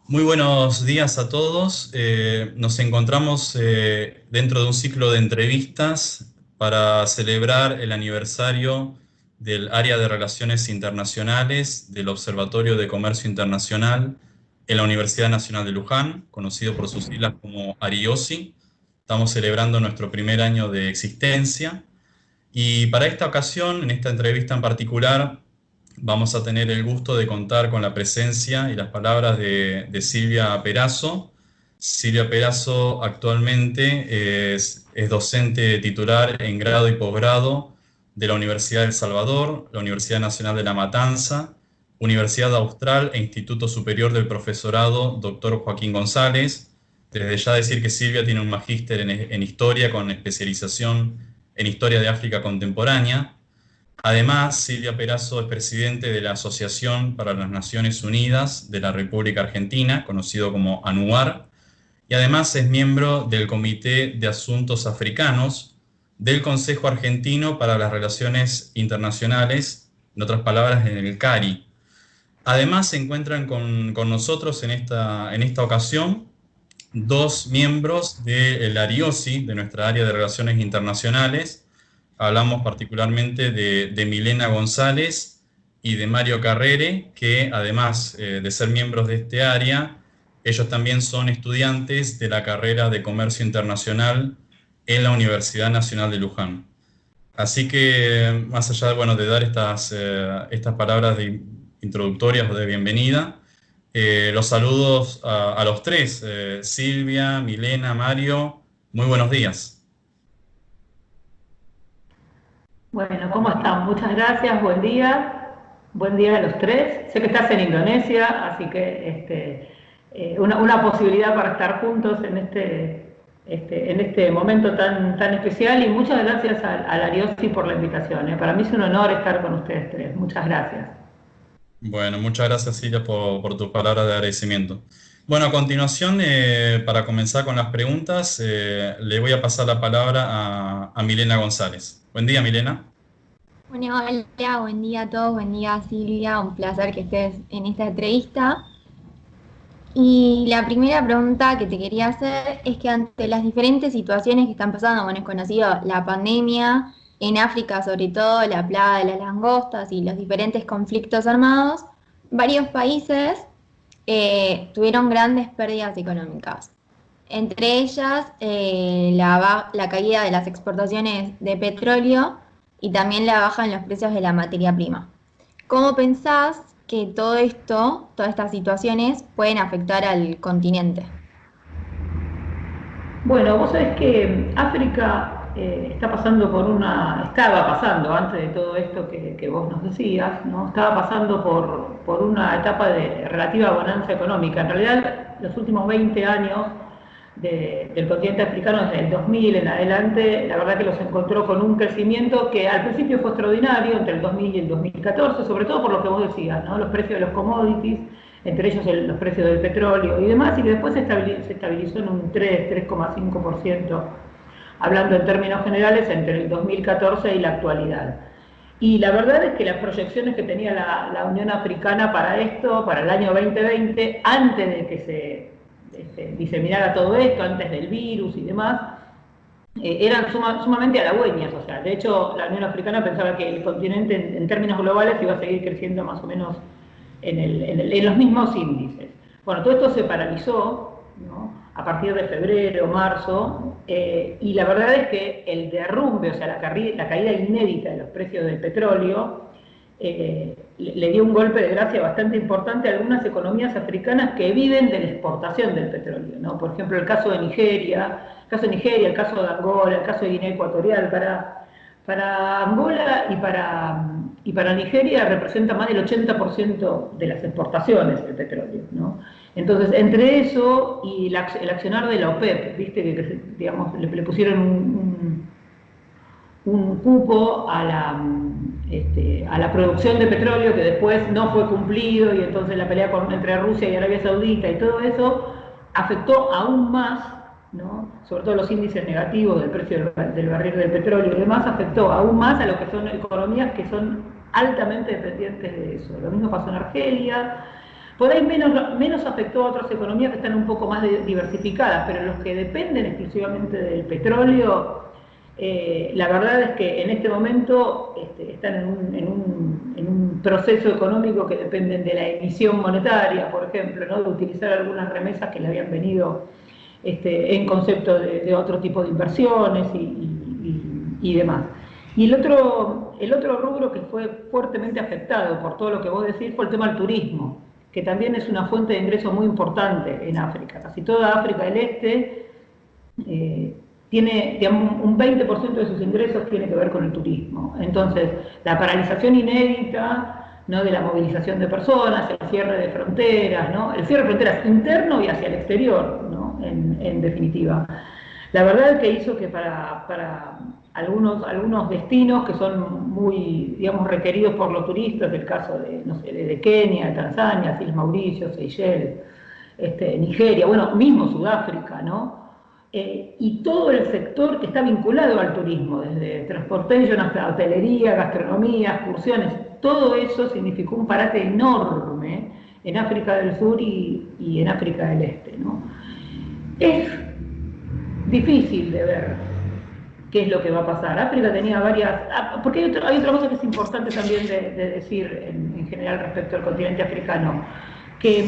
Muy buenos días a todos. Nos encontramos dentro de un ciclo de entrevistas para celebrar el aniversario del Área de Relaciones Internacionales del Observatorio de Comercio Internacional en la Universidad Nacional de Luján, conocido por sus siglas como ARIOSI. Estamos celebrando nuestro primer año de existencia. Y para esta ocasión, en esta entrevista en particular, vamos a tener el gusto de contar con la presencia y las palabras de Silvia Perazo. Silvia Perazo actualmente es docente titular en grado y posgrado de la Universidad de El Salvador, la Universidad Nacional de La Matanza, Universidad Austral e Instituto Superior del Profesorado Dr. Joaquín González. Desde ya decir que Silvia tiene un magíster en Historia con especialización en Historia de África Contemporánea. Además, Silvia Perazo es presidente de la Asociación para las Naciones Unidas de la República Argentina, conocido como ANUAR, y además es miembro del Comité de Asuntos Africanos del Consejo Argentino para las Relaciones Internacionales, en otras palabras, en el CARI. Además, se encuentran con nosotros en esta ocasión dos miembros del ARIOSI, de nuestra área de Relaciones Internacionales. Hablamos particularmente de Milena González y de Mario Carrere, que además de ser miembros de este área, ellos también son estudiantes de la carrera de Comercio Internacional en la Universidad Nacional de Luján. Así que, más allá de, bueno, de dar estas palabras introductorias o de bienvenida, los saludos a los tres, Silvia, Milena, Mario, muy buenos días. Bueno, ¿cómo están? Muchas gracias, buen día. Buen día a los tres. Sé que estás en Indonesia, así que una posibilidad para estar juntos en este momento tan especial. Y muchas gracias al Ariosi por la invitación. Para mí es un honor estar con ustedes tres. Muchas gracias. Bueno, muchas gracias Silvia por tus palabras de agradecimiento. Bueno, a continuación, para comenzar con las preguntas, le voy a pasar la palabra a Milena González. Buen día, Milena. Bueno, hola, buen día a todos, buen día Silvia, un placer que estés en esta entrevista. Y la primera pregunta que te quería hacer es que ante las diferentes situaciones que están pasando, bueno, es conocido la pandemia, en África sobre todo la plaga de las langostas y los diferentes conflictos armados, varios países tuvieron grandes pérdidas económicas. Entre ellas, la caída de las exportaciones de petróleo y también la baja en los precios de la materia prima. ¿Cómo pensás que todo esto, todas estas situaciones, pueden afectar al continente? Bueno, vos sabés que África estaba pasando antes de todo esto que vos nos decías, ¿no? Estaba pasando por una etapa de relativa bonanza económica. En realidad, los últimos 20 años del continente africano, desde el 2000 en adelante, la verdad que los encontró con un crecimiento que al principio fue extraordinario, entre el 2000 y el 2014, sobre todo por lo que vos decías, ¿no? Los precios de los commodities, entre ellos los precios del petróleo y demás, y que después se estabilizó en un 3,5%, hablando en términos generales, entre el 2014 y la actualidad. Y la verdad es que las proyecciones que tenía la Unión Africana para esto, para el año 2020, antes de que se diseminara todo esto, antes del virus y demás, eran sumamente halagüeñas. O sea, de hecho, la Unión Africana pensaba que el continente en términos globales iba a seguir creciendo más o menos en los mismos índices. Bueno, todo esto se paralizó, ¿no?, a partir de febrero, marzo, y la verdad es que el derrumbe, o sea, la caída inédita de los precios del petróleo, le dio un golpe de gracia bastante importante a algunas economías africanas que viven de la exportación del petróleo, ¿no? Por ejemplo, el caso de Nigeria, el caso de Angola, el caso de Guinea Ecuatorial. Para Angola y para Nigeria representa más del 80% de las exportaciones del petróleo, ¿no? Entonces, entre eso y el accionar de la OPEP, ¿viste? Que digamos, le pusieron un cupo a la producción de petróleo que después no fue cumplido, y entonces la pelea entre Rusia y Arabia Saudita y todo eso afectó aún más, ¿no?, sobre todo los índices negativos del precio del barril del petróleo y demás, afectó aún más a lo que son economías que son altamente dependientes de eso. Lo mismo pasó en Argelia, Por ahí menos afectó a otras economías que están un poco más diversificadas, pero los que dependen exclusivamente del petróleo, la verdad es que en este momento están en un proceso económico que dependen de la emisión monetaria, por ejemplo, ¿no? De utilizar algunas remesas que le habían venido en concepto de otro tipo de inversiones y demás. Y el otro rubro que fue fuertemente afectado por todo lo que vos decís fue el tema del turismo, que también es una fuente de ingreso muy importante en África. Casi toda África del Este tiene, digamos, un 20% de sus ingresos tiene que ver con el turismo. Entonces, la paralización inédita, ¿no?, de la movilización de personas, el cierre de fronteras, ¿no?, el cierre de fronteras interno y hacia el exterior, ¿no?, en definitiva. La verdad es que hizo que para algunos destinos que son muy, digamos, requeridos por los turistas, el caso de, no sé, de Kenia, de Tanzania, Islas Mauricio, Seychelles, Nigeria, bueno, mismo Sudáfrica, ¿no? Y todo el sector que está vinculado al turismo, desde transportation hasta hotelería, gastronomía, excursiones, todo eso significó un parate enorme en África del Sur y en África del Este, ¿no? Es difícil de ver qué es lo que va a pasar. África tenía varias... porque hay otra cosa que es importante también de decir en general respecto al continente africano, que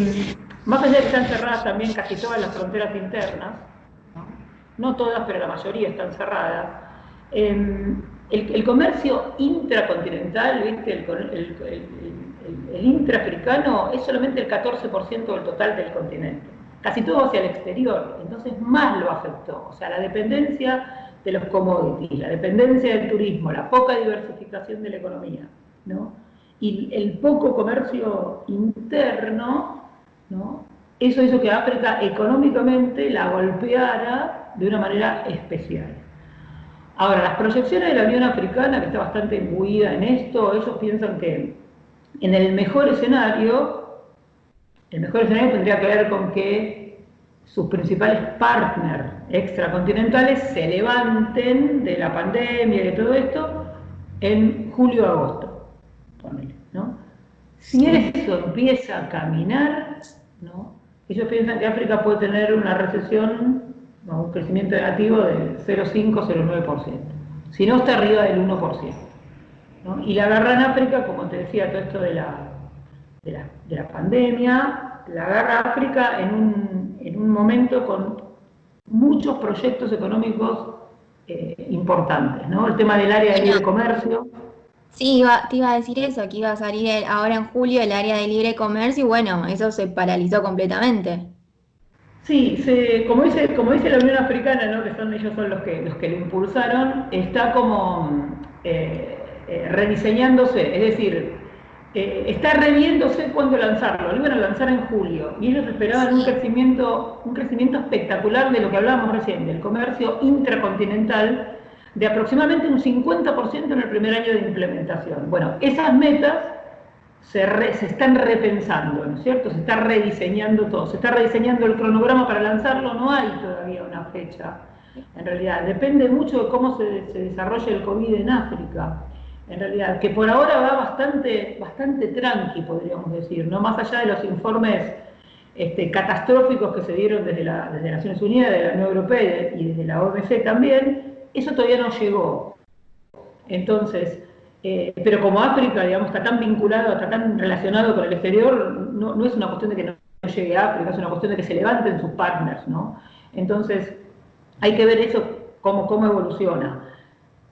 más allá de que están cerradas también casi todas las fronteras internas, no todas, pero la mayoría están cerradas, el comercio intracontinental, ¿viste? El intraafricano es solamente el 14% del total del continente. Casi todo hacia el exterior, entonces más lo afectó. O sea, la dependencia de los commodities, la dependencia del turismo, la poca diversificación de la economía, ¿no? Y el poco comercio interno, ¿no?, eso hizo que África económicamente la golpeara de una manera especial. Ahora, las proyecciones de la Unión Africana, que está bastante imbuida en esto, ellos piensan que en el mejor escenario tendría que ver con que sus principales partners extracontinentales se levanten de la pandemia y de todo esto en julio-agosto, ¿no? Si eso empieza a caminar, ¿no?, ellos piensan que África puede tener una recesión, ¿no?, un crecimiento negativo del 0,5-0,9%, si no está arriba del 1%, ¿no? Y la agarra en África, como te decía, todo esto de la pandemia, la agarra África en un momento con muchos proyectos económicos importantes, ¿no? El tema del área de libre comercio. Sí, te iba a decir eso, que iba a salir ahora en julio el área de libre comercio y bueno, eso se paralizó completamente. Sí, como dice la Unión Africana, ¿no?, que ellos son los que lo impulsaron, está como rediseñándose, es decir, está reviéndose cuándo lanzarlo. Lo iban a lanzar en julio y ellos esperaban un crecimiento espectacular de lo que hablábamos recién, del comercio intracontinental, de aproximadamente un 50% en el primer año de implementación. Bueno, esas metas se están repensando, ¿no es cierto? Se está rediseñando todo, se está rediseñando el cronograma para lanzarlo, no hay todavía una fecha. En realidad, depende mucho de cómo se desarrolla el COVID en África. En realidad, que por ahora va bastante tranqui, podríamos decir, ¿no? Más allá de los informes catastróficos que se dieron desde Naciones Unidas, de la Unión Europea y desde la OMC también, eso todavía no llegó. Entonces, pero como África, digamos, está tan vinculado, está tan relacionado con el exterior, no es una cuestión de que no llegue a África, es una cuestión de que se levanten sus partners, ¿no? Entonces, hay que ver eso, cómo evoluciona.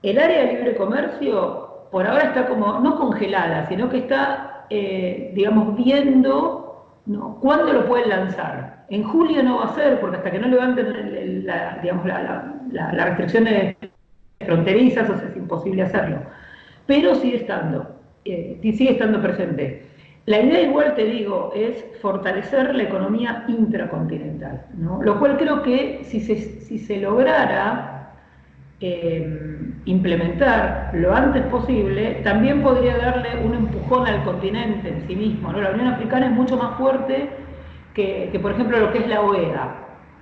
El área de libre comercio, por ahora está como, no congelada, sino que está, digamos, viendo, ¿no?, cuándo lo pueden lanzar. En julio no va a ser, porque hasta que no levanten las restricciones fronterizas, o sea, es imposible hacerlo. Pero sigue estando presente. La idea, igual te digo, es fortalecer la economía intracontinental, ¿no? Lo cual creo que si se lograra implementar lo antes posible, también podría darle un empujón al continente en sí mismo, ¿no? La Unión Africana es mucho más fuerte que por ejemplo, lo que es la OEA,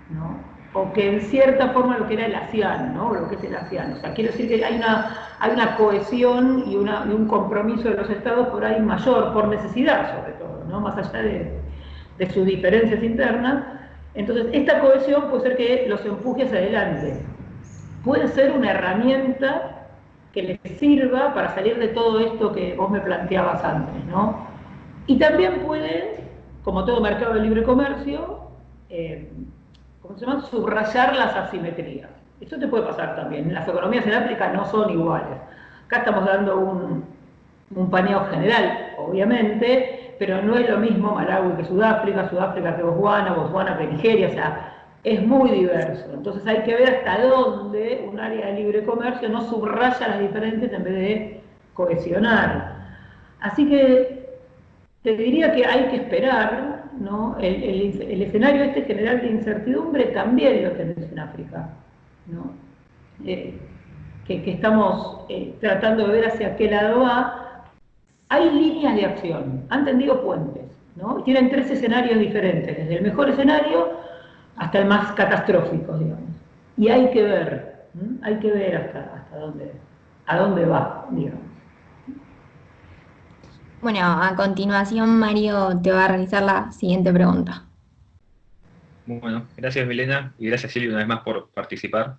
¿no?, o que en cierta forma lo que era el ASEAN, ¿no?, lo que es el ASEAN. O sea, quiero decir que hay una cohesión y un compromiso de los estados por ahí mayor, por necesidad sobre todo, ¿no?, más allá de sus diferencias internas. Entonces, esta cohesión puede ser que los empuje hacia adelante. Puede ser una herramienta que les sirva para salir de todo esto que vos me planteabas antes, ¿no? Y también puede, como todo mercado de libre comercio, ¿cómo se llama?, subrayar las asimetrías. Esto te puede pasar también. Las economías en África no son iguales. Acá estamos dando un paneo general, obviamente, pero no es lo mismo Malawi que Sudáfrica, Sudáfrica que Botswana, Botswana que Nigeria, o sea, es muy diverso. Entonces hay que ver hasta dónde un área de libre comercio no subraya las diferencias en vez de cohesionar. Así que te diría que hay que esperar, ¿no? El escenario este general de incertidumbre también lo tenés en África, ¿no? Que estamos tratando de ver hacia qué lado va. Hay líneas de acción, han tendido puentes, ¿no? Tienen 3 escenarios diferentes, desde el mejor escenario hasta el más catastrófico, digamos. Y hay que ver hasta dónde va, digamos. Bueno, a continuación Mario te va a realizar la siguiente pregunta. Bueno, gracias Milena y gracias Silvia una vez más por participar.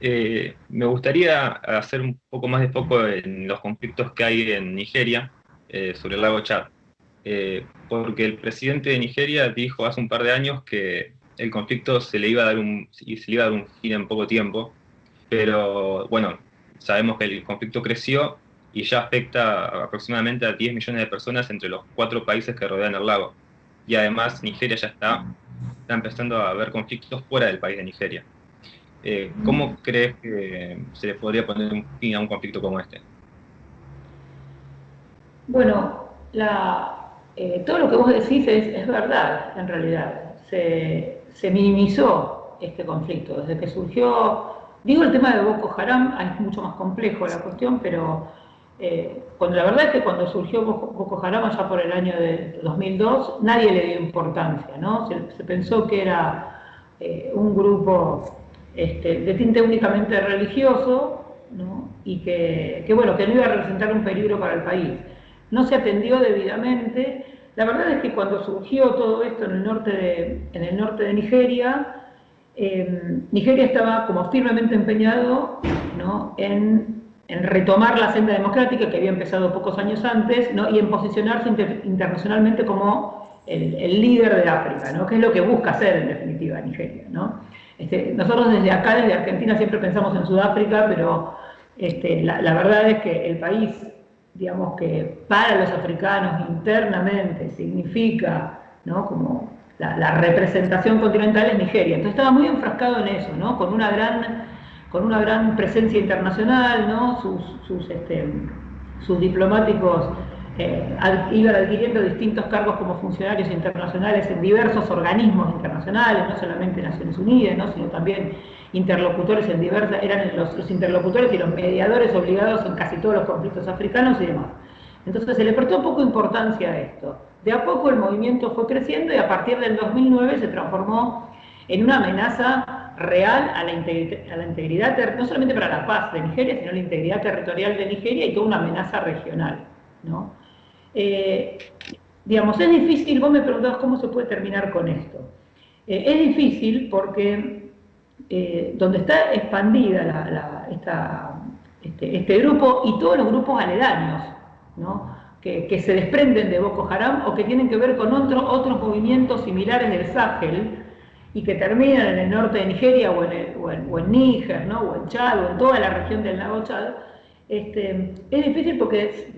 Me gustaría hacer un poco más de foco en los conflictos que hay en Nigeria sobre el lago Chad, porque el presidente de Nigeria dijo hace un par de años que el conflicto se le iba a dar un fin en poco tiempo, pero bueno, sabemos que el conflicto creció y ya afecta aproximadamente a 10 millones de personas entre los 4 países que rodean el lago, y además Nigeria ya está empezando a haber conflictos fuera del país de Nigeria. ¿Cómo crees que se le podría poner un fin a un conflicto como este? Bueno, todo lo que vos decís es verdad, en realidad. Se minimizó este conflicto. Desde que surgió, digo, el tema de Boko Haram, es mucho más complejo la cuestión, pero la verdad es que cuando surgió Boko Haram, allá por el año de 2002, nadie le dio importancia, ¿no? Se pensó que era un grupo de tinte únicamente religioso, ¿no? Y bueno, que no iba a representar un peligro para el país. No se atendió debidamente. La verdad es que cuando surgió todo esto en el norte de Nigeria, Nigeria estaba como firmemente empeñado, ¿no?, en retomar la senda democrática que había empezado pocos años antes, ¿no?, y en posicionarse internacionalmente como el líder de África, ¿no?, que es lo que busca hacer en definitiva Nigeria, ¿no? Nosotros desde acá, desde Argentina, siempre pensamos en Sudáfrica, pero la verdad es que el país, digamos, que para los africanos internamente significa, ¿no?, como la representación continental es Nigeria. Entonces estaba muy enfrascado en eso, ¿no?, con una gran presencia internacional, ¿no?, sus diplomáticos iban adquiriendo distintos cargos como funcionarios internacionales en diversos organismos internacionales, no solamente Naciones Unidas, ¿no?, sino también interlocutores eran los interlocutores y los mediadores obligados en casi todos los conflictos africanos y demás. Entonces se le prestó poco importancia a esto. De a poco el movimiento fue creciendo y a partir del 2009 se transformó en una amenaza real a la integridad, no solamente para la paz de Nigeria, sino la integridad territorial de Nigeria y toda una amenaza regional, ¿no? Digamos, es difícil, vos me preguntabas cómo se puede terminar con esto. Es difícil porque donde está expandida este grupo y todos los grupos aledaños, ¿no?, que se desprenden de Boko Haram o que tienen que ver con otros movimientos similares del Sahel y que terminan en el norte de Nigeria o en Níger, ¿no?, o en Chad o en toda la región del lago Chad. Es difícil porque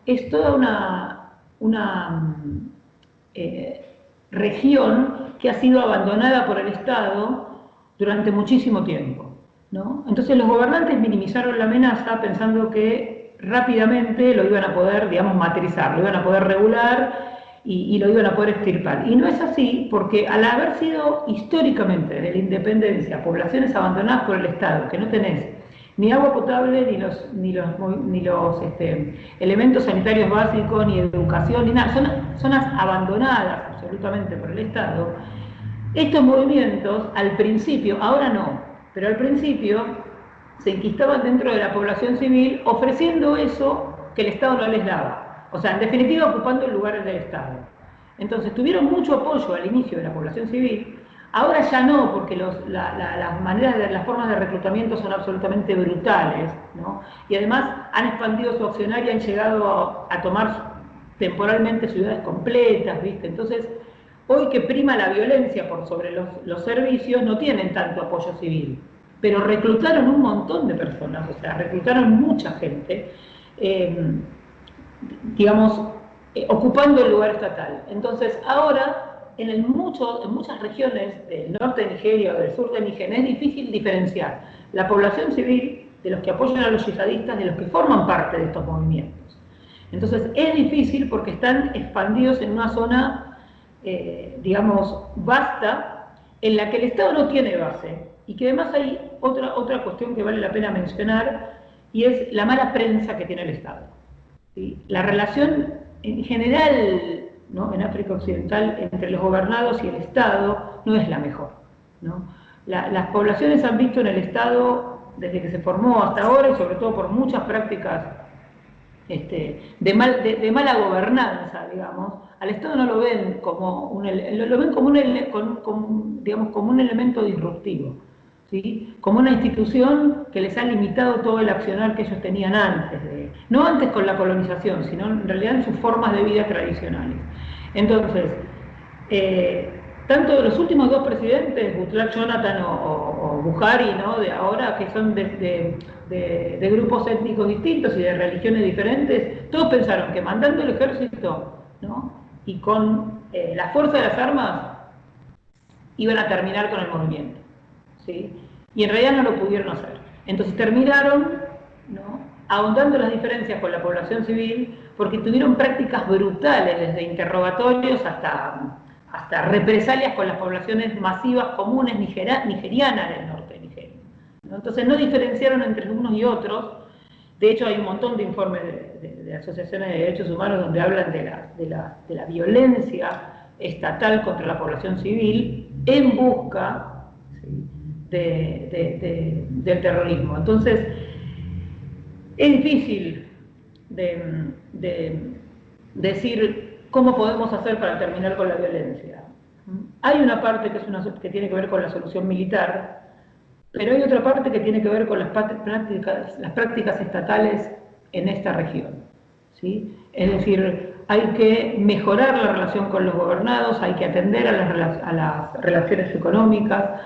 es toda una región que ha sido abandonada por el Estado durante muchísimo tiempo, ¿no? Entonces los gobernantes minimizaron la amenaza pensando que rápidamente lo iban a poder, digamos, materizar, lo iban a poder regular y lo iban a poder extirpar. Y no es así, porque al haber sido históricamente desde la independencia poblaciones abandonadas por el Estado, que no tenés ni agua potable, ni los elementos sanitarios básicos, ni educación, ni nada, son zonas abandonadas absolutamente por el Estado. Estos movimientos, al principio, ahora no, pero al principio se enquistaban dentro de la población civil ofreciendo eso que el Estado no les daba. O sea, en definitiva, ocupando el lugar del Estado. Entonces tuvieron mucho apoyo al inicio de la población civil, ahora ya no, porque las formas de reclutamiento son absolutamente brutales, ¿no? Y además han expandido su accionario y han llegado a tomar temporalmente ciudades completas, ¿viste? Entonces, hoy que prima la violencia por sobre los servicios, no tienen tanto apoyo civil, pero reclutaron un montón de personas, o sea, reclutaron mucha gente, digamos, ocupando el lugar estatal. Entonces, ahora, en muchas regiones del norte de Nigeria o del sur de Nigeria, es difícil diferenciar la población civil de los que apoyan a los yihadistas, de los que forman parte de estos movimientos. Entonces, es difícil porque están expandidos en una zona, digamos, vasta, en la que el Estado no tiene base, y que además hay otra cuestión que vale la pena mencionar, y es la mala prensa que tiene el Estado. ¿Sí? La relación en general, ¿no?, en África Occidental entre los gobernados y el Estado no es la mejor, ¿no? Las poblaciones han visto en el Estado, desde que se formó hasta ahora, y sobre todo por muchas prácticas de mala gobernanza, digamos, al Estado no lo ven como lo ven como un elemento disruptivo, ¿sí? Como una institución que les ha limitado todo el accionar que ellos tenían antes, no antes con la colonización, sino en realidad en sus formas de vida tradicionales. Entonces, tanto los últimos dos presidentes, Goodluck Jonathan o Buhari, ¿no?, de ahora, que son de grupos étnicos distintos y de religiones diferentes, todos pensaron que mandando el ejército, ¿no?, y con la fuerza de las armas iban a terminar con el movimiento, ¿sí? Y en realidad no lo pudieron hacer. Entonces terminaron, ¿no?, ahondando las diferencias con la población civil, porque tuvieron prácticas brutales, desde interrogatorios hasta represalias con las poblaciones masivas comunes nigerianas del norte de Nigeria, ¿no? Entonces no diferenciaron entre unos y otros. De hecho, hay un montón de informes de asociaciones de derechos humanos donde hablan de la violencia estatal contra la población civil en busca, ¿sí?, del terrorismo. Entonces, es difícil de decir cómo podemos hacer para terminar con la violencia. Hay una parte que tiene que ver con la solución militar, pero hay otra parte que tiene que ver con las prácticas estatales en esta región, ¿sí? Es decir, hay que mejorar la relación con los gobernados, hay que atender a las relaciones económicas,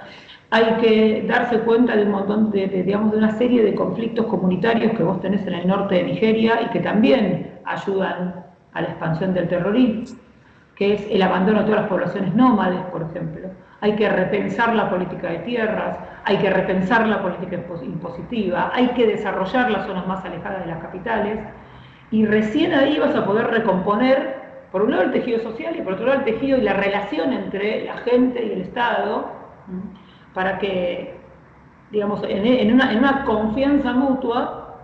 hay que darse cuenta de un montón de una serie de conflictos comunitarios que vos tenés en el norte de Nigeria y que también ayudan a la expansión del terrorismo, que es el abandono de todas las poblaciones nómades, por ejemplo. Hay que repensar la política de tierras, hay que repensar la política impositiva, hay que desarrollar las zonas más alejadas de las capitales, y recién ahí vas a poder recomponer, por un lado, el tejido social y por otro lado el tejido y la relación entre la gente y el Estado, para que, digamos, en una confianza mutua,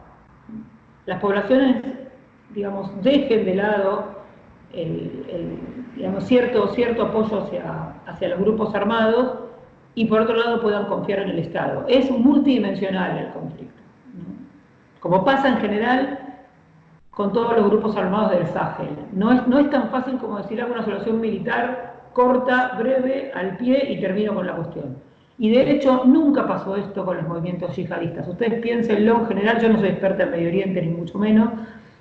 las poblaciones, digamos, dejen de lado digamos, cierto apoyo hacia los grupos armados y por otro lado puedan confiar en el Estado. Es multidimensional el conflicto, ¿no?, como pasa en general con todos los grupos armados del Sahel. No es tan fácil como decir hago una solución militar corta, breve, al pie y termino con la cuestión. Y de hecho nunca pasó esto con los movimientos yihadistas. Ustedes piénsenlo en general, yo no soy experta en Medio Oriente ni mucho menos,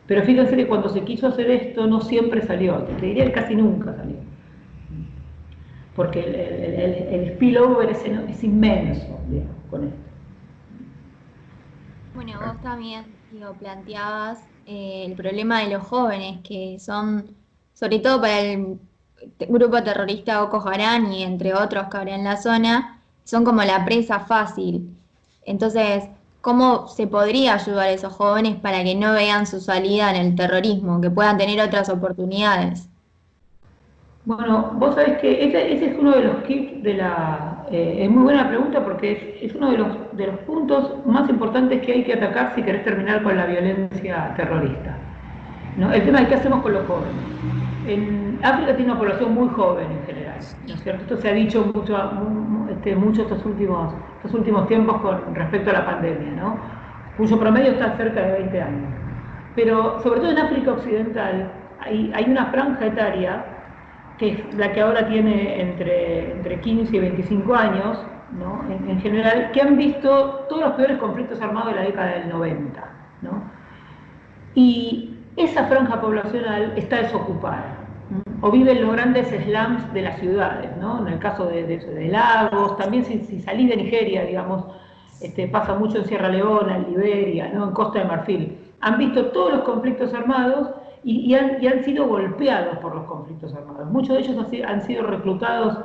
pero fíjense que cuando se quiso hacer esto no siempre salió, te diría que casi nunca salió. Porque el spillover es inmenso, digamos, con esto. Bueno, vos también planteabas el problema de los jóvenes, que son, sobre todo para el grupo terrorista Boko Haram y entre otros que habrá en la zona, son como la presa fácil. Entonces, ¿cómo se podría ayudar a esos jóvenes para que no vean su salida en el terrorismo, que puedan tener otras oportunidades? Bueno, vos sabés que ese es uno de los kits de la... es muy buena pregunta porque es uno de los puntos más importantes que hay que atacar si querés terminar con la violencia terrorista, ¿no? El tema es qué hacemos con los jóvenes. En África tiene una población muy joven en general, ¿no es cierto? Esto se ha dicho mucho estos últimos tiempos con respecto a la pandemia, ¿no?, cuyo promedio está cerca de 20 años. Pero sobre todo en África Occidental hay una franja etaria que es la que ahora tiene entre 15 y 25 años, ¿no? En general, que han visto todos los peores conflictos armados de la década del 90, ¿no? Y esa franja poblacional está desocupada, ¿no? O vive en los grandes slums de las ciudades, ¿no? En el caso de Lagos, también si salís de Nigeria, digamos, pasa mucho en Sierra Leona, en Liberia, ¿no? En Costa de Marfil. Han visto todos los conflictos armados y han sido golpeados por los conflictos armados. Muchos de ellos han sido reclutados,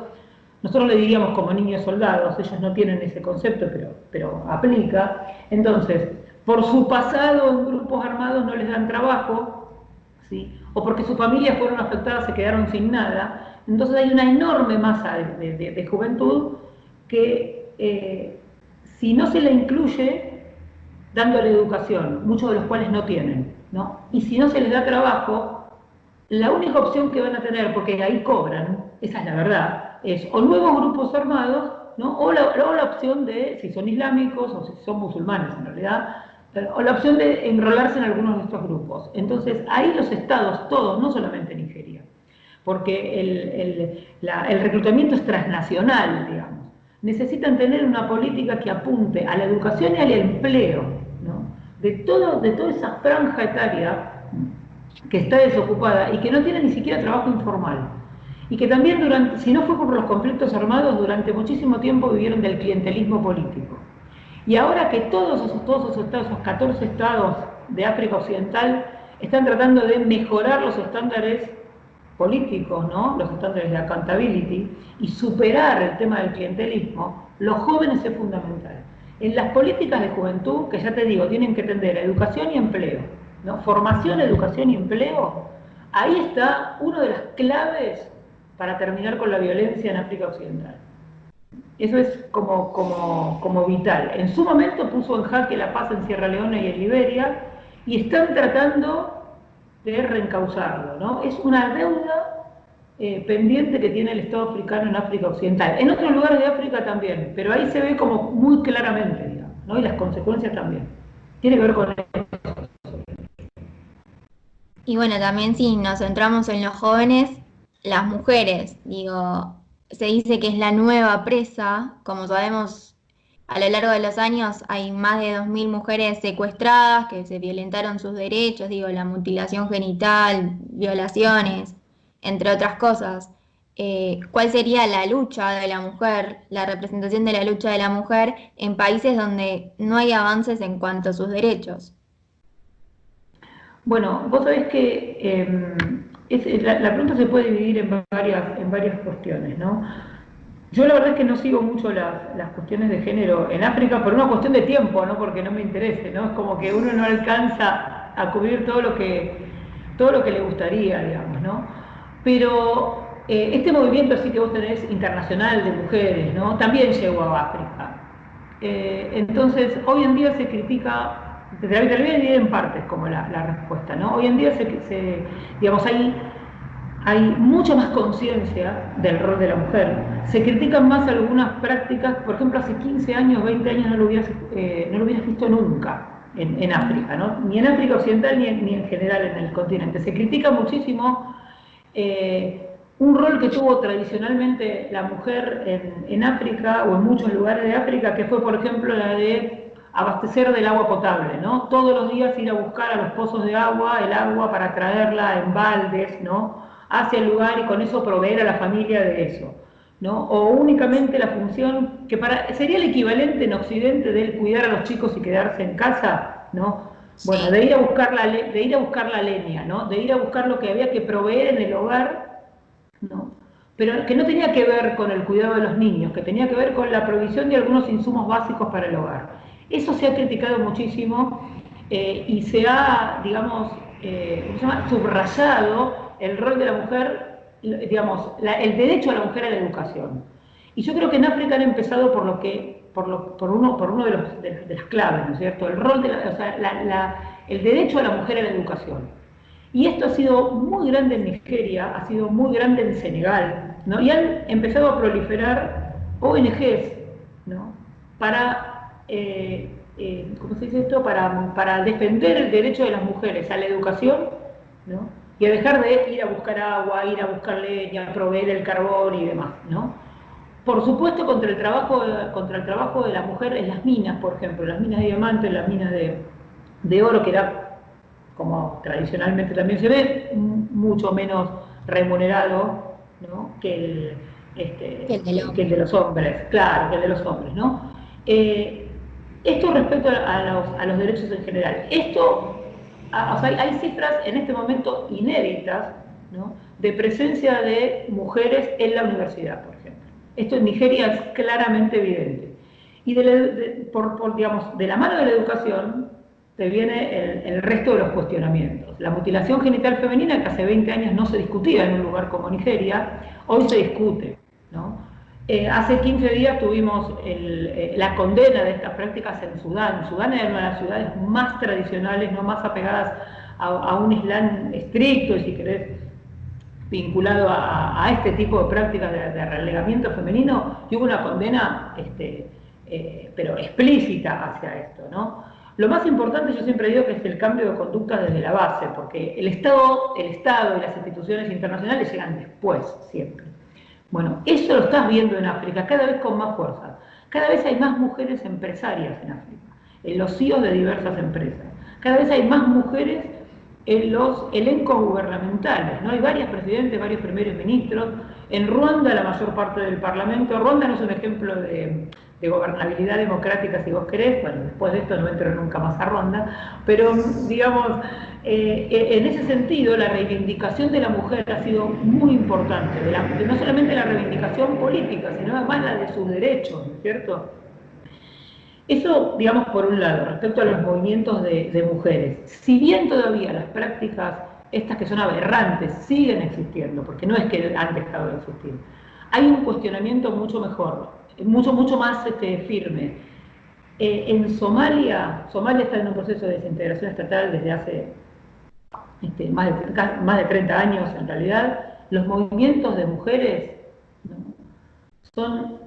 nosotros le diríamos como niños soldados, ellos no tienen ese concepto, pero aplica. Entonces, por su pasado en grupos armados no les dan trabajo, ¿sí? O porque sus familias fueron afectadas, se quedaron sin nada. Entonces hay una enorme masa de juventud que si no se la incluye dándole educación, muchos de los cuales no tienen, ¿no? Y si no se les da trabajo, la única opción que van a tener, porque ahí cobran, esa es la verdad, es o nuevos grupos armados, ¿no? O la opción de, si son islámicos o si son musulmanes en realidad, o la opción de enrolarse en algunos de estos grupos. Entonces ahí los estados, todos, no solamente Nigeria, porque el reclutamiento es transnacional, digamos, necesitan tener una política que apunte a la educación y al empleo, ¿no? de toda esa franja etaria que está desocupada y que no tiene ni siquiera trabajo informal. Y que también, si no fue por los conflictos armados, durante muchísimo tiempo vivieron del clientelismo político. Y ahora que todos esos estados, esos 14 estados de África Occidental, están tratando de mejorar los estándares políticos, ¿no? Los estándares de accountability, y superar el tema del clientelismo, los jóvenes es fundamental. En las políticas de juventud, que ya te digo, tienen que tender a educación y empleo, ¿no? Formación, educación y empleo, ahí está una de las claves para terminar con la violencia en África Occidental. Eso es como vital. En su momento puso en jaque la paz en Sierra Leona y en Liberia, y están tratando de reencauzarlo, ¿no? Es una deuda pendiente que tiene el Estado africano en África Occidental. En otros lugares de África también, pero ahí se ve como muy claramente, digamos, ¿no? Y las consecuencias también. Tiene que ver con esto. Y bueno, también si nos centramos en los jóvenes, las mujeres, digo, se dice que es la nueva presa, como sabemos, a lo largo de los años hay más de 2000 mujeres secuestradas que se violentaron sus derechos, digo, la mutilación genital, violaciones, entre otras cosas. ¿Cuál sería la lucha de la mujer, la representación de la lucha de la mujer en países donde no hay avances en cuanto a sus derechos? Bueno, vos sabés que la pregunta se puede dividir en varias cuestiones, ¿no? Yo la verdad es que no sigo mucho las cuestiones de género en África por una cuestión de tiempo, no porque no me interese, ¿no? Es como que uno no alcanza a cubrir todo lo que le gustaría, digamos, ¿no? Pero este movimiento así que vos tenés internacional de mujeres, ¿no? También llegó a África. Entonces, hoy en día se critica, te la voy a dividir en partes como la respuesta, ¿no? Hoy en día digamos, hay mucha más conciencia del rol de la mujer. Se critican más algunas prácticas, por ejemplo, hace 15 años, 20 años no lo hubieras visto nunca en África, ¿no? Ni en África Occidental ni en general en el continente. Se critica muchísimo un rol que tuvo tradicionalmente la mujer en África o en muchos lugares de África, que fue, por ejemplo, la de abastecer del agua potable, ¿no? Todos los días ir a buscar a los pozos de agua, el agua para traerla en baldes, ¿no? Hacia el lugar y con eso proveer a la familia de eso, ¿no? O únicamente la función que sería el equivalente en Occidente del cuidar a los chicos y quedarse en casa, ¿no? Bueno, de ir a buscar la leña, ¿no? De ir a buscar lo que había que proveer en el hogar, ¿no? Pero que no tenía que ver con el cuidado de los niños, que tenía que ver con la provisión de algunos insumos básicos para el hogar. Eso se ha criticado muchísimo y se ha, digamos, subrayado el rol de la mujer, digamos, el derecho a la mujer a la educación. Y yo creo que en África han empezado por uno de las claves, ¿no es cierto? El rol el derecho a la mujer a la educación. Y esto ha sido muy grande en Nigeria, ha sido muy grande en Senegal, ¿no? Y han empezado a proliferar ONGs, ¿no? Para, ¿cómo se dice esto? Para defender el derecho de las mujeres a la educación, ¿no? y a dejar de ir a buscar agua, ir a buscar leña, proveer el carbón y demás, ¿no? Por supuesto, contra el trabajo de la mujer en las minas, por ejemplo, las minas de diamantes, las minas de oro, que era, como tradicionalmente también se ve, mucho menos remunerado, ¿no? que el de los hombres, claro, que el de los hombres, ¿no? Esto respecto a los derechos en general. O sea, hay cifras en este momento inéditas, ¿no?, de presencia de mujeres en la universidad, por ejemplo. Esto en Nigeria es claramente evidente. Y digamos, de la mano de la educación te viene el resto de los cuestionamientos. La mutilación genital femenina, que hace 20 años no se discutía en un lugar como Nigeria, hoy se discute, ¿no? Hace 15 días tuvimos la condena de estas prácticas en Sudán. Sudán es una de las ciudades más tradicionales, no más apegadas a un islam estricto, y si querés, vinculado a este tipo de prácticas de relegamiento femenino, y hubo una condena pero explícita hacia esto, ¿no? Lo más importante, yo siempre digo, que es el cambio de conducta desde la base, porque el Estado y las instituciones internacionales llegan después, siempre. Bueno, eso lo estás viendo en África, cada vez con más fuerza. Cada vez hay más mujeres empresarias en África, en los CEOs de diversas empresas. Cada vez hay más mujeres en los elencos gubernamentales, ¿no? Hay varios presidentes, varios primeros ministros. En Ruanda, la mayor parte del parlamento. Ruanda no es un ejemplo de gobernabilidad democrática, si vos querés. Bueno, después de esto no entro nunca más a Ruanda, pero digamos, en ese sentido, la reivindicación de la mujer ha sido muy importante, no solamente la reivindicación política, sino además la de sus derechos, ¿no es cierto? Eso, digamos, por un lado, respecto a los movimientos de mujeres. Si bien todavía las prácticas, estas que son aberrantes, siguen existiendo, porque no es que han dejado de existir, hay un cuestionamiento mucho mejor, mucho más firme. En Somalia está en un proceso de desintegración estatal desde hace más de 30 años, en realidad. Los movimientos de mujeres, ¿no?, son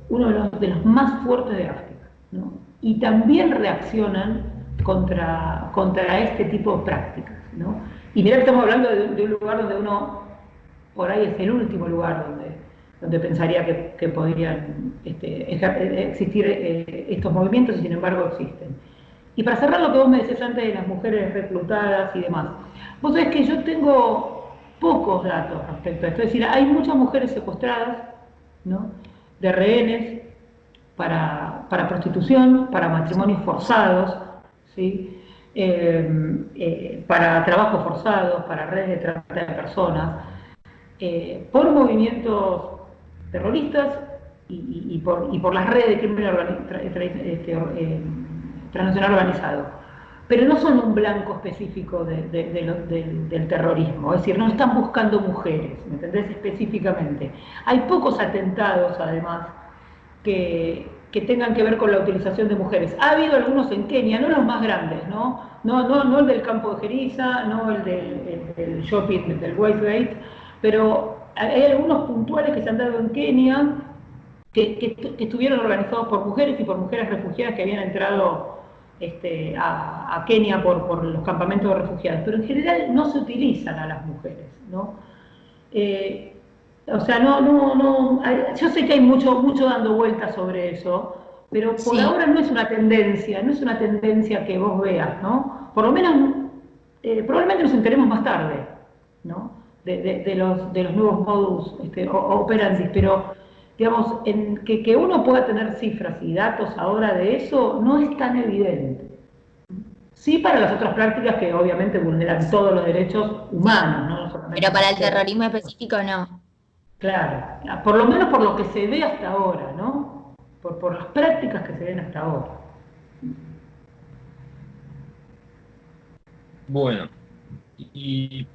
uno de los más fuertes de África, ¿no? Y también reaccionan contra este tipo de prácticas, ¿no? Y mirá que estamos hablando de un lugar donde uno, por ahí es el último lugar donde pensaría que podrían existir estos movimientos, y sin embargo existen. Y para cerrar lo que vos me decías antes de las mujeres reclutadas y demás, vos sabés que yo tengo pocos datos respecto a esto. Es decir, hay muchas mujeres secuestradas, ¿no?, de rehenes para prostitución, para matrimonios forzados, ¿sí?, para trabajos forzados, para redes de trata de personas, por movimientos terroristas y por las redes de crimen transnacional organizado. Pero no son un blanco específico del terrorismo, es decir, no están buscando mujeres, ¿me entendés? Específicamente. Hay pocos atentados, además, que tengan que ver con la utilización de mujeres. Ha habido algunos en Kenia, no los más grandes, no el del campo de Geriza, no el del shopping del Westgate, pero hay algunos puntuales que se han dado en Kenia que estuvieron organizados por mujeres y por mujeres refugiadas que habían entrado a Kenia por los campamentos de refugiados, pero en general no se utilizan a las mujeres, ¿no? O sea, yo sé que hay mucho dando vueltas sobre eso, pero por Sí. ahora no es una tendencia que vos veas, ¿no? Por lo menos, probablemente nos enteremos más tarde, ¿no?, de los nuevos modus operandi, pero digamos, que uno pueda tener cifras y datos ahora de eso no es tan evidente. Sí, para las otras prácticas que obviamente vulneran todos los derechos humanos, ¿no? No solamente Pero para el mujeres. terrorismo específico no. Claro, por lo menos por lo que se ve hasta ahora, ¿no? Por las prácticas que se ven hasta ahora. Bueno, y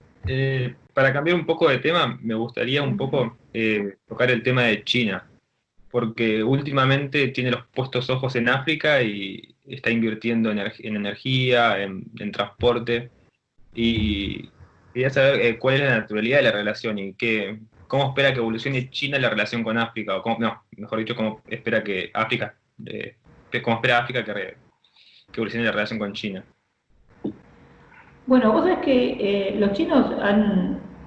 para cambiar un poco de tema, me gustaría un poco tocar el tema de China, porque últimamente tiene los puestos ojos en África y está invirtiendo en energía, en transporte, y quería saber cuál es la naturalidad de la relación y cómo espera que evolucione China en la relación con África, mejor dicho, cómo espera que África, cómo espera África que evolucione la relación con China. Bueno, vos sabés que los chinos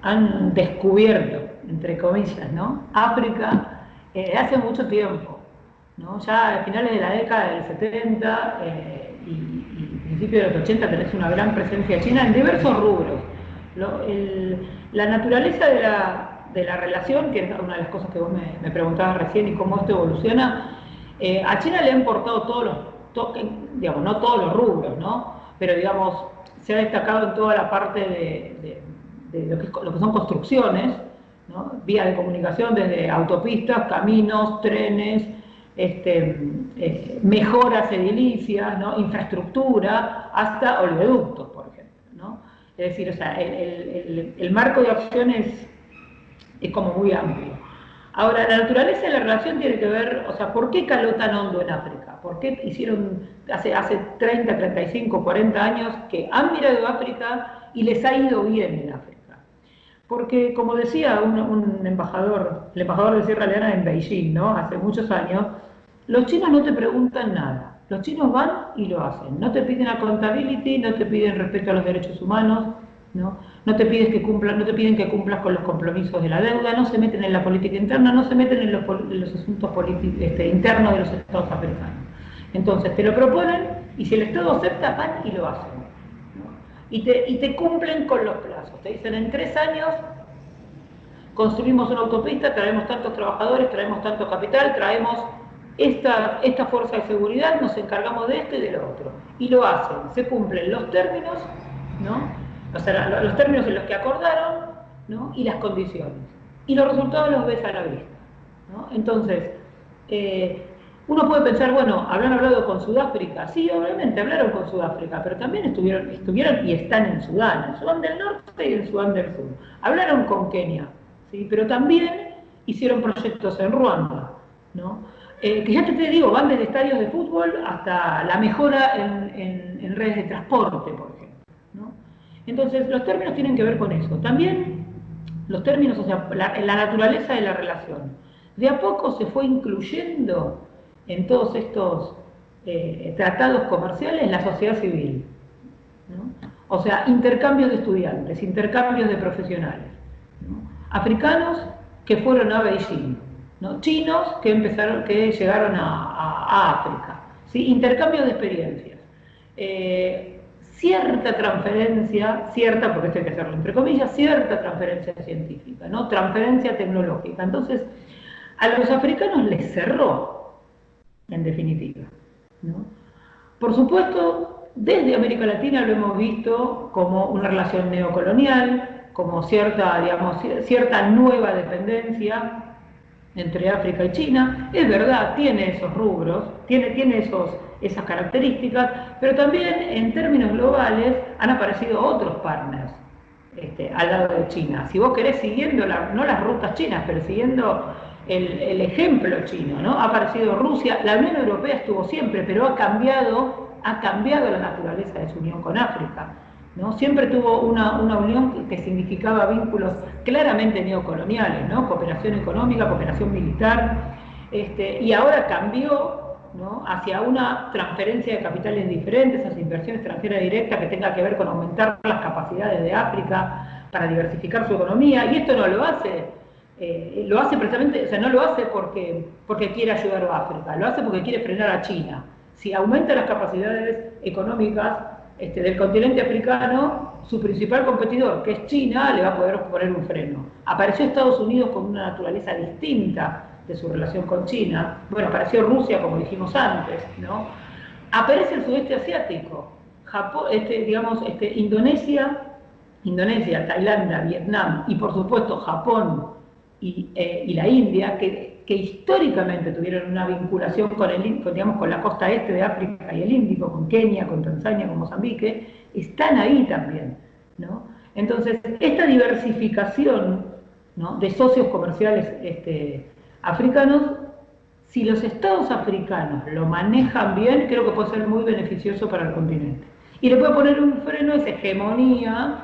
han descubierto, entre comillas, ¿no? África hace mucho tiempo, ¿no? Ya a finales de la década del 70 y principios de los 80 tenés una gran presencia china en diversos rubros. La naturaleza de la relación, que es una de las cosas que vos me preguntabas recién y cómo esto evoluciona, a China le han importado digamos, no todos los rubros, ¿no? Pero digamos, se ha destacado en toda la parte de lo que son construcciones, ¿no? Vías de comunicación desde autopistas, caminos, trenes, mejoras edilicias, ¿no? Infraestructura, hasta oleoductos, por ejemplo, ¿no? Es decir, o sea, el marco de acciones es como muy amplio. Ahora, la naturaleza de la relación tiene que ver, o sea, ¿por qué caló tan hondo en África? ¿Por qué hicieron hace 30, 35, 40 años que han mirado África y les ha ido bien en África? Porque, como decía un embajador, el embajador de Sierra Leona en Beijing, ¿no? Hace muchos años, los chinos no te preguntan nada. Los chinos van y lo hacen. No te piden accountability, no te piden respeto a los derechos humanos, ¿no? No te piden que cumplas con los compromisos de la deuda, no se meten en la política interna, no se meten en los asuntos internos de los estados africanos. Entonces te lo proponen y si el Estado acepta, van y lo hacen, ¿no? Y te cumplen con los plazos. Te dicen, en 3 años construimos una autopista, traemos tantos trabajadores, traemos tanto capital, traemos esta fuerza de seguridad, nos encargamos de esto y de lo otro. Y lo hacen, se cumplen los términos, ¿no? O sea, los términos en los que acordaron, ¿no? Y las condiciones. Y los resultados los ves a la vista, ¿no? Entonces, uno puede pensar, bueno, ¿habrán hablado con Sudáfrica? Sí, obviamente hablaron con Sudáfrica, pero también estuvieron y están en Sudán del Norte y en Sudán del Sur. Hablaron con Kenia, ¿sí? Pero también hicieron proyectos en Ruanda, ¿no? Que ya te digo, van desde estadios de fútbol hasta la mejora en redes de transporte, por ejemplo, ¿no? Entonces, los términos tienen que ver con eso. También los términos, o sea, la naturaleza de la relación. De a poco se fue incluyendo en todos estos tratados comerciales la sociedad civil, ¿no? O sea, intercambios de estudiantes, intercambios de profesionales, ¿no? Africanos que fueron a Beijing, ¿no? Chinos que llegaron a África, ¿sí? Intercambio de experiencias. Cierta transferencia, cierta, porque esto hay que hacerlo entre comillas, cierta transferencia científica, ¿no? Transferencia tecnológica. Entonces, a los africanos les cerró, en definitiva, ¿no? Por supuesto, desde América Latina lo hemos visto como una relación neocolonial, como cierta nueva dependencia entre África y China. Es verdad, tiene esos rubros, tiene esas características, pero también en términos globales han aparecido otros partners al lado de China. Si vos querés, siguiendo no las rutas chinas, pero siguiendo el ejemplo chino, ¿no? Ha aparecido Rusia, la Unión Europea estuvo siempre, pero ha cambiado la naturaleza de su unión con África, ¿no? Siempre tuvo una unión que significaba vínculos claramente neocoloniales, ¿no? Cooperación económica, cooperación militar, y ahora cambió, ¿no? Hacia una transferencia de capitales diferentes, hacia inversión extranjera directa que tenga que ver con aumentar las capacidades de África para diversificar su economía, y esto no lo hace precisamente, o sea, no lo hace porque quiere ayudar a África, lo hace porque quiere frenar a China. Si aumenta las capacidades económicas del continente africano, su principal competidor, que es China, le va a poder poner un freno. Apareció Estados Unidos con una naturaleza distinta de su relación con China. Bueno, apareció Rusia, como dijimos antes, ¿no? Aparece el sudeste asiático, Japón, Indonesia, Tailandia, Vietnam y por supuesto Japón y la India, que históricamente tuvieron una vinculación con la costa este de África y el Índico, con Kenia, con Tanzania, con Mozambique, están ahí también, ¿no? Entonces, esta diversificación, ¿no?, de socios comerciales africanos, si los estados africanos lo manejan bien, creo que puede ser muy beneficioso para el continente. Y le puede poner un freno a esa hegemonía,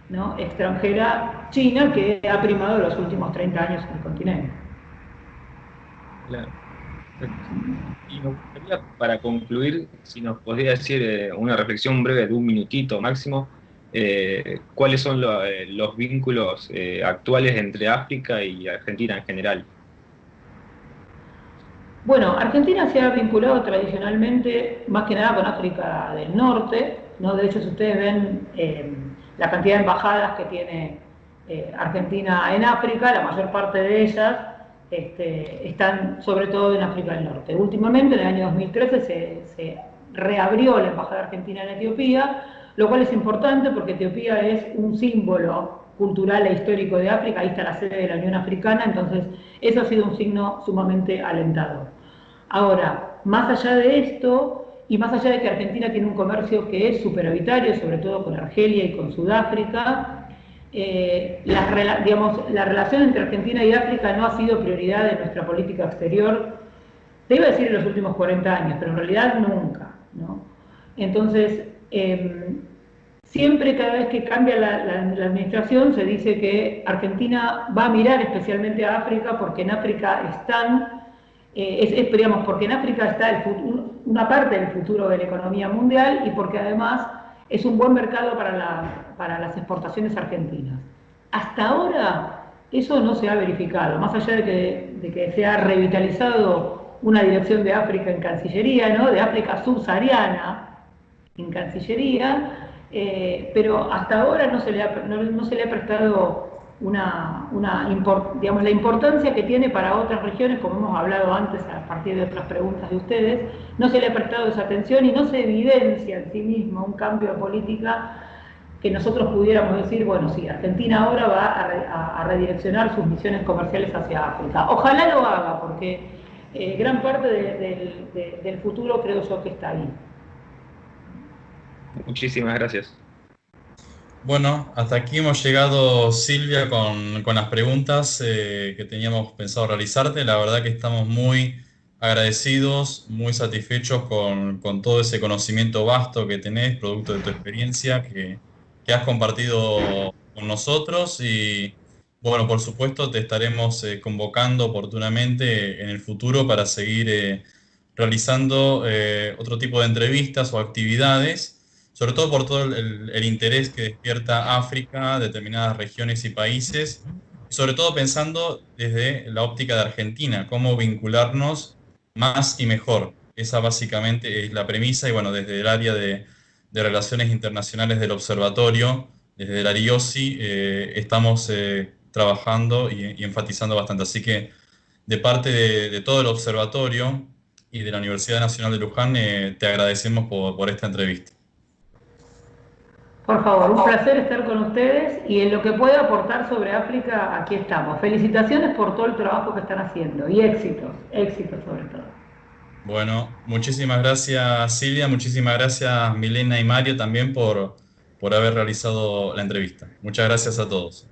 ¿no?, extranjera china que ha primado los últimos 30 años en el continente. Claro. Y me gustaría, para concluir, si nos podría decir una reflexión breve de 1 minutito máximo, ¿Cuáles son los vínculos actuales entre África y Argentina en general? Bueno, Argentina se ha vinculado tradicionalmente más que nada con África del Norte, ¿no? De hecho, si ustedes ven la cantidad de embajadas que tiene Argentina en África, la mayor parte de ellas están sobre todo en África del Norte. Últimamente, en el año 2013, se reabrió la embajada argentina en Etiopía, lo cual es importante porque Etiopía es un símbolo cultural e histórico de África, ahí está la sede de la Unión Africana, entonces eso ha sido un signo sumamente alentador. Ahora, más allá de esto, y más allá de que Argentina tiene un comercio que es superavitario, sobre todo con Argelia y con Sudáfrica, la relación entre Argentina y África no ha sido prioridad de nuestra política exterior, te iba a decir en los últimos 40 años, pero en realidad nunca, ¿no? Entonces, siempre, cada vez que cambia la administración, se dice que Argentina va a mirar especialmente a África porque en África están, digamos, porque en África está una parte del futuro de la economía mundial y porque además es un buen mercado para las exportaciones argentinas. Hasta ahora eso no se ha verificado, más allá de que se ha revitalizado una dirección de África en Cancillería, ¿no? De África subsahariana en Cancillería, pero hasta ahora no se le ha prestado digamos, la importancia que tiene para otras regiones, como hemos hablado antes a partir de otras preguntas de ustedes, no se le ha prestado esa atención y no se evidencia en sí mismo un cambio de política que nosotros pudiéramos decir, bueno, sí, Argentina ahora va a redireccionar sus misiones comerciales hacia África. Ojalá lo haga, porque gran parte del futuro creo yo que está ahí. Muchísimas gracias. Bueno, hasta aquí hemos llegado, Silvia, con las preguntas que teníamos pensado realizarte. La verdad que estamos muy agradecidos, muy satisfechos con todo ese conocimiento vasto que tenés, producto de tu experiencia que has compartido con nosotros. Y bueno, por supuesto, te estaremos convocando oportunamente en el futuro para seguir realizando otro tipo de entrevistas o actividades, sobre todo por todo el interés que despierta África, determinadas regiones y países, y sobre todo pensando desde la óptica de Argentina, cómo vincularnos más y mejor. Esa básicamente es la premisa, y bueno, desde el área de Relaciones Internacionales del Observatorio, desde el ARIOSI, estamos trabajando y enfatizando bastante. Así que de parte de todo el observatorio y de la Universidad Nacional de Luján, te agradecemos por esta entrevista. Por favor, un placer estar con ustedes y en lo que pueda aportar sobre África, aquí estamos. Felicitaciones por todo el trabajo que están haciendo y éxitos, éxitos sobre todo. Bueno, muchísimas gracias Silvia, muchísimas gracias Milena y Mario también por haber realizado la entrevista. Muchas gracias a todos.